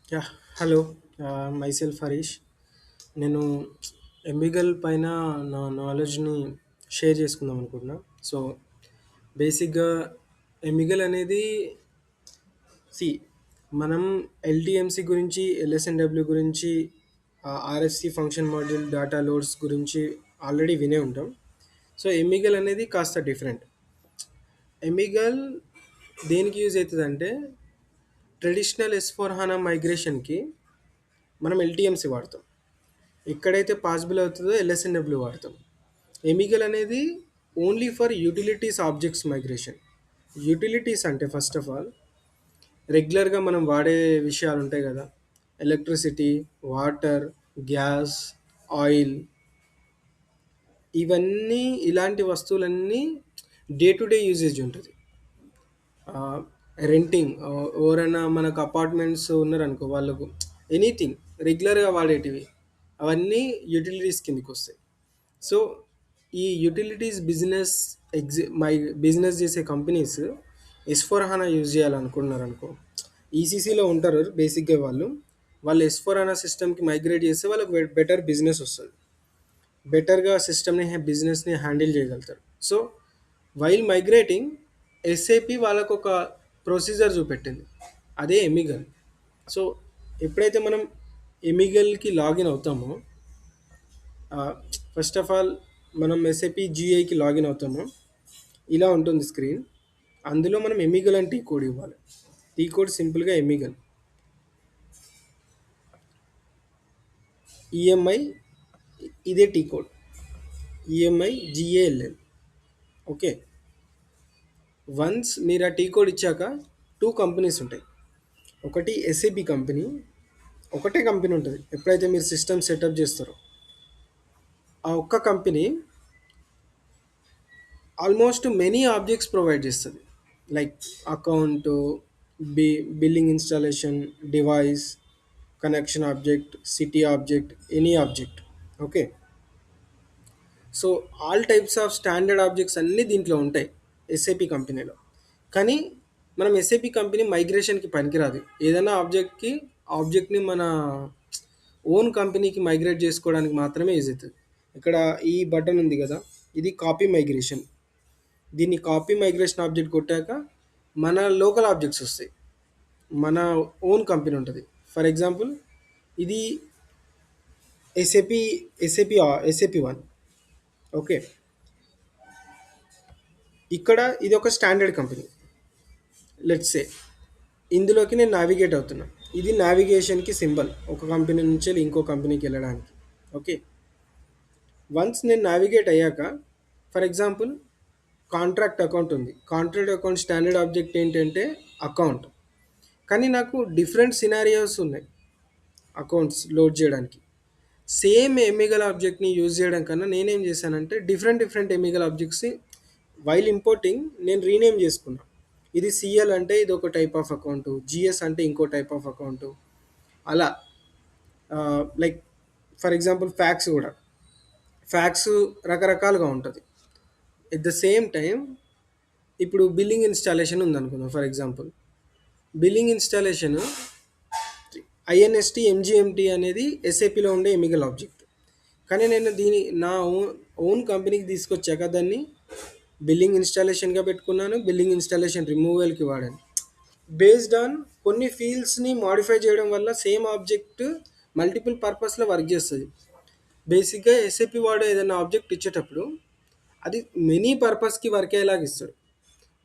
Yeah! Hello. Myself Harish. నేను ఎంబీగల్ పైన నా నాలెడ్జ్‌ని షేర్ చేసుకుందాం అనుకుంటున్నా. సో, బేసిక్‌గా ఎంబీగల్ అనేది సీ మనం ఎల్‌టీఎంసీ గురించి, ఎల్ఎస్ఎన్‌డబ్ల్యూ గురించి, RFC function module data loads గురించి ఆల్రెడీ వినే ఉంటాం. సో, ఎంబీగల్ అనేది కాస్త డిఫరెంట్. ఎంబీగల్ దేనికి యూజ్ అయితదంటే, ట్రెడిషనల్ ఎస్/4HANA మైగ్రేషన్‌కి మనం ఎల్‌టీఎంసీ వాడతాం. ఎక్కడైతే పాసిబుల్ అవుతుందో ఎల్ఎస్ఎన్‌డబ్ల్యూ వాడతాం. ఎమిగల్ అనేది only for utilities objects migration. Utilities అంటే ఫస్ట్ ఆఫ్ ఆల్ రెగ్యులర్‌గా మనం వాడే విషయాలు ఉంటాయి కదా! ఎలక్ట్రిసిటీ, వాటర్, గ్యాస్, ఆయిల్, ఇవన్నీ ఇలాంటి వస్తువులన్నీ డే టు డే యూసేజ్ ఉంటది. రెంటింగ్, ఎవరైనా మనకు అపార్ట్మెంట్స్ ఉన్నారనుకో వాళ్ళకు ఎనీథింగ్ రెగ్యులర్‌గా వాడేటివి అవన్నీ యుటిలిటీస్ కిందకొస్తాయి. సో, ఈ యుటిలిటీస్ బిజినెస్ బిజినెస్ చేసే కంపెనీస్ ఎస్/4HANA యూజ్ చేయాలనుకున్నారనుకో, ఈసీసీలో ఉంటారు బేసిక్‌గా వాళ్ళు. వాళ్ళు ఎస్/4HANA సిస్టమ్‌కి మైగ్రేట్ చేస్తే వాళ్ళకి బెటర్ బిజినెస్ వస్తది. బెటర్‌గా బిజినెస్‌ని హ్యాండిల్ చేయగలుగుతారు. సో, వైల్ మైగ్రేటింగ్ ఎస్ఏపి వాళ్ళకొక ప్రొసీజర్ చూపెట్టింది. అదే ఎమిగల్. సో, ఎప్పుడైతే మనం ఎమిగల్‌కి లాగిన్ అవుతామో, ఫస్ట్ ఆఫ్ ఆల్ మనం ఎస్ఏపి జీఐకి లాగిన్ అవుతాము. ఇలా ఉంటుంది స్క్రీన్. అందులో మనం ఎమిగల్ అని టీ కోడ్ ఇవ్వాలి. టీ కోడ్ సింపుల్‌గా ఎమిగల్. ఈఎంఐ ఇదే T code. EMI GALL. Okay. Once మీరు ఆ టీ కోడ్ ఇచ్చాక 2 కంపెనీస్ ఉంటాయి. ఒకటి ఎస్ఏపి కంపెనీ, ఒకటే కంపెనీ ఉంటది. ఎప్పుడైతే మీరు సిస్టమ్ సెటప్ చేస్తారో, ఆ ఒక్క company almost many objects provide చేస్తది. Like account, B billing installation, device, connection object, city object, any object. Okay. So, all types of standard objects అన్నీ దీంట్లో ఉంటాయి ఎస్ఏపి కంపెనీలో. కానీ మనం ఎస్ఏపి కంపెనీ మైగ్రేషన్‌కి పనికిరాదు. ఏదైనా ఆబ్జెక్ట్‌ని మన ఓన్ కంపెనీకి మైగ్రేట్ చేసుకోవడానికి మాత్రమే యూజ్ అయితది. ఇక్కడ ఈ బటన్ ఉంది గదా! ఇది కాపీ మైగ్రేషన్. దీన్ని కాపీ మైగ్రేషన్ ఆబ్జెక్ట్ కొట్టాక మన లోకల్ ఆబ్జెక్ట్స్ వస్తాయి. మన ఓన్ కంపెనీ ఉంటది. ఫర్ ఎగ్జాంపుల్ ఇది ఎస్ఏపి ఎస్ఏపి 1. ఓకే. ఇక్కడ ఇది ఒక స్టాండర్డ్ కంపెనీ. లెట్స్ సే ఇందులోకి నేను నావిగేట్ అవుతున్నా. ఇది నావిగేషన్‌కి సింబల్. ఒక కంపెనీ నుంచి ఇంకో కంపెనీకి వెళ్ళడానికి. ఓకే. వన్స్ నేను నావిగేట్ అయ్యాక ఫర్ ఎగ్జాంపుల్ కాంట్రాక్ట్ అకౌంట్ ఉంది. కాంట్రాక్ట్ అకౌంట్ స్టాండర్డ్ ఆబ్జెక్ట్ ఏంటంటే అకౌంట్. కానీ నాకు డిఫరెంట్ సినారియోస్ ఉన్నాయి అకౌంట్స్ లోడ్ చేయడానికి. సేమ్ ఎమిగల్ ఆబ్జెక్ట్‌ని యూజ్ చేయడం కన్నా నేనేం చేశానంటే డిఫరెంట్ ఎమిగల్ ఆబ్జెక్ట్స్‌ని వైల్ ఇంపోర్టింగ్ నేను రీనేమ్ చేసుకున్నా. ఇది సీఎల్ అంటే ఇదొక టైప్ ఆఫ్ అకౌంటు. జీఎస్ అంటే ఇంకో టైప్ ఆఫ్ అకౌంటు. అలా లైక్ ఫర్ ఎగ్జాంపుల్ ఫ్యాక్స్ కూడా. ఫ్యాక్స్ రకరకాలుగా ఉంటది. ఎట్ ద సేమ్ టైమ్ ఇప్పుడు బిల్లింగ్ ఇన్‌స్టాలేషన్ ఉందనుకుందాం ఫర్ ఎగ్జాంపుల్. బిల్లింగ్ ఇన్‌స్టాలేషన్ ఐఎన్ఎస్‌టి, ఎంజీఎంటీ అనేది ఎస్ఏపిలో ఉండే ఎమిగల్ ఆబ్జెక్ట్. కానీ నేను నా ఓన్ కంపెనీకి తీసుకొచ్చాక దాన్ని బిల్లింగ్ ఇన్‌స్టాలేషన్‌గా పెట్టుకున్నాను. బిల్లింగ్ ఇన్‌స్టాలేషన్ రిమూవల్‌కి వాడాను. బేస్డ్ ఆన్ కొన్ని ఫీల్డ్స్‌ని మోడిఫై చేయడం వల్ల సేమ్ ఆబ్జెక్ట్ మల్టిపుల్ పర్పస్‌లో వర్క్ చేస్తది. బేసిక్‌గా ఎస్ఏపి వాడు ఏదైనా ఆబ్జెక్ట్ ఇచ్చేటప్పుడు అది మెనీ పర్పస్‌కి వర్క్ అయ్యేలాగా ఇస్తాడు.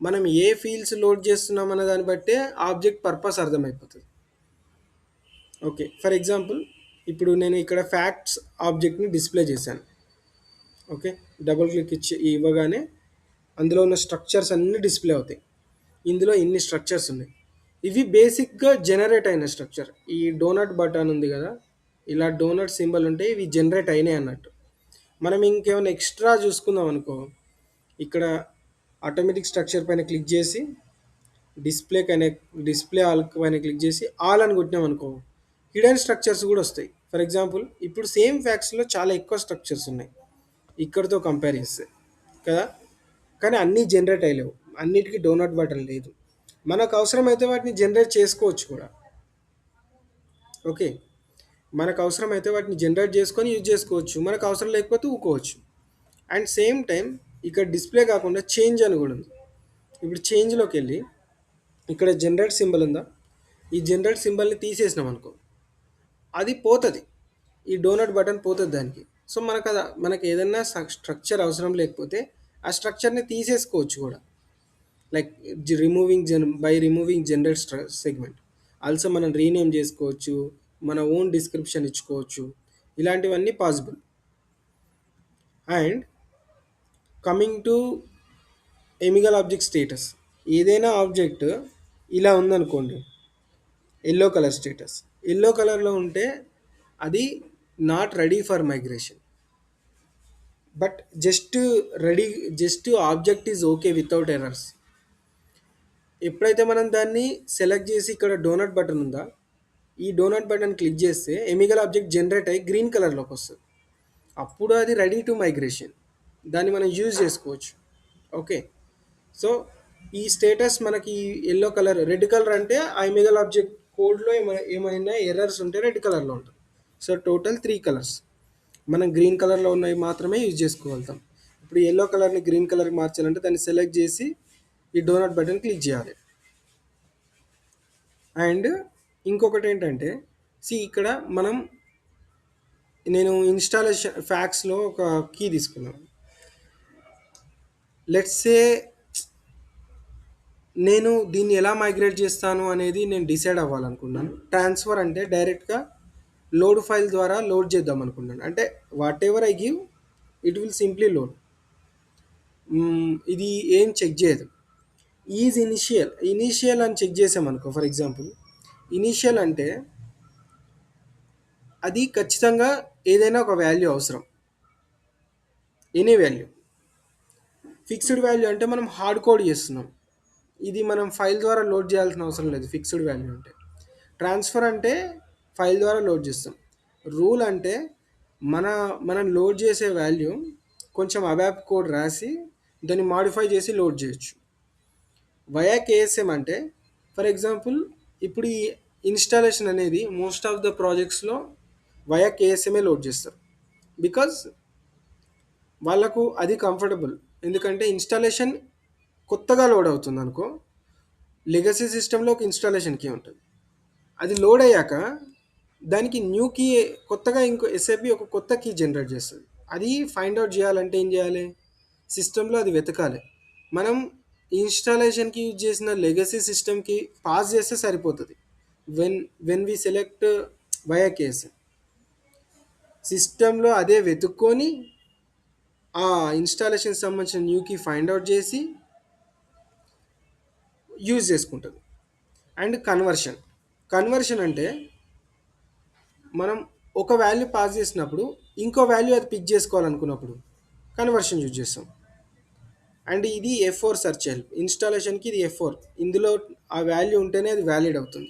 మనం ఏ ఫీల్డ్స్ లోడ్ చేస్తున్నాం అన్న దాన్ని బట్టే ఆబ్జెక్ట్ పర్పస్ అర్థమైపోతది. ఓకే. ఫర్ ఎగ్జాంపుల్ ఇప్పుడు నేను ఇక్కడ ఫ్యాక్ట్స్ ఆబ్జెక్ట్‌ని డిస్‌ప్లే చేశాను. ఓకే. డబుల్ క్లిక్ ఇవ్వగానే అందులో ఉన్న స్ట్రక్చర్స్ అన్నీ డిస్‌ప్లే అవుతాయి. ఇందులో ఇన్ని స్ట్రక్చర్స్ ఉన్నాయి. ఇవి బేసిక్‌గా జనరేట్ అయిన స్ట్రక్చర్. ఈ డోనట్ బటన్ ఉంది గదా! ఇలా డోనట్ సింబల్ ఉంటే ఇవి జనరేట్ అయినాయి అన్నట్టు. మనం ఇంకేమైనా ఎక్స్‌ట్రా చూసుకుందాం అనుకో, ఇక్కడ ఆటోమేటిక్ స్ట్రక్చర్ పైన క్లిక్ చేసి డిస్‌ప్లే డిస్‌ప్లే ఆల్ పైన క్లిక్ చేసి ఆల్ అని కొట్టినామనుకో, హిడెన్ స్ట్రక్చర్స్ గూడా వస్తాయి. ఫర్ ఎగ్జాంపుల్ ఇప్పుడు సేమ్ ఫ్యాక్ట్స్‌లో చాలా ఎక్కువ స్ట్రక్చర్స్ ఉన్నాయి. ఇక్కడితో కంపేర్ చేస్తే కదా! కానీ అన్నీ జనరేట్ అయ్యలేవు. అన్నిటికి డోనట్ బటన్ లేదు. మనకు అవసరమైతే వాటిని జనరేట్ చేసుకోవచ్చు కూడా. ఓకే. మనకు అవసరమైతే వాటిని జనరేట్ చేసుకొని యూజ్ చేసుకోవచ్చు. మనకు అవసరం లేకపోతే ఊకోవచ్చు. అండ్ సేమ్ టైం ఇక్కడ డిస్‌ప్లే కాకుండా చేంజ్ అని గూడా ఉంది. ఇప్పుడు చేంజ్‌లోకెళ్ళి ఇక్కడ జనరేట్ సింబల్ ఉందా? ఈ జనరేట్ సింబల్‌ని తీసేసినామనుకో, అది పోతది. ఈ డోనట్ బటన్ పోతది దానికి. సో, మనకేదన్నా స్ట్రక్చర్ అవసరం లేకపోతే, ఆ స్ట్రక్చర్‌ని తీసేసుకోవచ్చు గూడా. Like removing general segment. Also మనం రీనేమ్ చేసుకోవచ్చు. మన ఓన్ డిస్క్రిప్షన్ ఇచ్చుకోవచ్చు. ఇలాంటివన్నీ possible. And coming to EMIGALL object status. ఏదైనా ఆబ్జెక్ట్ ఇలా ఉందనుకోండి, యెల్లో కలర్ స్టేటస్. యెల్లో కలర్‌లో ఉంటే అది not ready for migration. But ready just object is okay without errors. ఎప్పుడైతే మనం దాన్ని సెలెక్ట్ చేసి ఇక్కడ డోనట్ బటన్ ఉందా, ఈ డోనట్ బటన్ క్లిక్ చేస్తే ఎమిగల్ ఆబ్జెక్ట్ జనరేట్ అయ్యి గ్రీన్ కలర్లోకి వస్తుంది. అప్పుడు అది రెడీ టు మైగ్రేషన్. దాన్ని మనం యూజ్ చేసుకోవచ్చు. ఓకే. సో ఈ స్టేటస్ మనకి ఎల్లో కలర్, రెడ్ కలర్ అంటే ఆ ఎమిగల్ ఆబ్జెక్ట్ కోడ్లో ఏమైనా ఎర్రర్స్ ఉంటే రెడ్ కలర్లో ఉంటుంది. So total 3 colours. మనం గ్రీన్ కలర్లో ఉన్నవి మాత్రమే యూజ్ చేసుకోగలుగుతాం. ఇప్పుడు ఎల్లో కలర్ని గ్రీన్ కలర్కి మార్చాలంటే దాన్ని సెలెక్ట్ చేసి ఈ డోనట్ బటన్ క్లిక్ చేయాలి. అండ్ ఇంకొకటి ఏంటంటే, ఇక్కడ నేను ఇన్స్టాలేషన్ ఫ్యాక్స్లో ఒక కీ తీసుకున్నాను. లెట్స్ సే నేను దీన్ని ఎలా మైగ్రేట్ చేస్తాను అనేది నేను డిసైడ్ అవ్వాలనుకున్నాను. ట్రాన్స్ఫర్ అంటే డైరెక్ట్గా లోడ్ ఫైల్ ద్వారా లోడ్ చేద్దాం అనుకున్నాను. అంటే what ever I give it will simply load. ఇది ఏం చెక్ చేయదు. ఇనీషియల్ అని చెక్ చేసామనుకో, ఫర్ ఎగ్జాంపుల్ ఇనీషియల్ అంటే అది ఖచ్చితంగా ఏదైనా ఒక వాల్యూ అవసరం. Any value. ఫిక్స్డ్ వాల్యూ అంటే మనం హార్డ్ కోడ్ చేస్తున్నాం. ఇది మనం ఫైల్ ద్వారా లోడ్ చేయాల్సిన అవసరం లేదు. ఫిక్స్డ్ వాల్యూ అంటే. ట్రాన్స్ఫర్ అంటే ఫైల్ ద్వారా లోడ్ చేస్తాం. రూల్ అంటే మనం లోడ్ చేసే వాల్యూ కొంచెం అబాప్ కోడ్ రాసి దాన్ని మాడిఫై చేసి లోడ్ చేయొచ్చు. వయా కేఎస్ఎం అంటే ఫర్ ఎగ్జాంపుల్ ఇప్పుడు ఈ ఇన్స్టాలేషన్ అనేది మోస్ట్ ఆఫ్ ద ప్రాజెక్ట్స్లో వయా కేఎస్ఎంఏ లోడ్ చేస్తారు. బికాజ్ వాళ్ళకు అది కంఫర్టబుల్. ఎందుకంటే ఇన్స్టాలేషన్ కొత్తగా లోడ్ అవుతుంది అనుకో, లెగసీ సిస్టంలో ఒక ఇన్స్టాలేషన్ కీ ఉంటుంది. అది లోడ్ అయ్యాక దానికి న్యూ కీ, కొత్తగా ఇంకో ఎస్ఏపి ఒక కొత్త కీ జనరేట్ చేస్తుంది. అది ఫైండ్ అవుట్ చేయాలంటే ఏం చేయాలి? సిస్టంలో అది వెతకాలి. మనం ఇన్స్టాలేషన్కి యూజ్ చేసిన లెగసీ సిస్టమ్కి పాస్ చేస్తే సరిపోతుంది. When we select via case, సిస్టంలో అదే వెతుక్కొని ఆ ఇన్స్టాలేషన్కి సంబంధించిన న్యూ కీ ఫైండ్ అవుట్ చేసి యూజ్ చేసుకుంటుంది. అండ్ కన్వర్షన్ అంటే మనం ఒక వాల్యూ పాస్ చేసినప్పుడు ఇంకో వాల్యూ అది పిక్ చేసుకోవాలనుకున్నప్పుడు కన్వర్షన్ యూజ్ చేస్తాం. అండ్ ఇది F4 సెర్చ్ హెల్ప్. ఇన్స్టాలేషన్కి ఇది F4. ఇందులో ఆ వాల్యూ ఉంటేనే అది వ్యాలిడ్ అవుతుంది.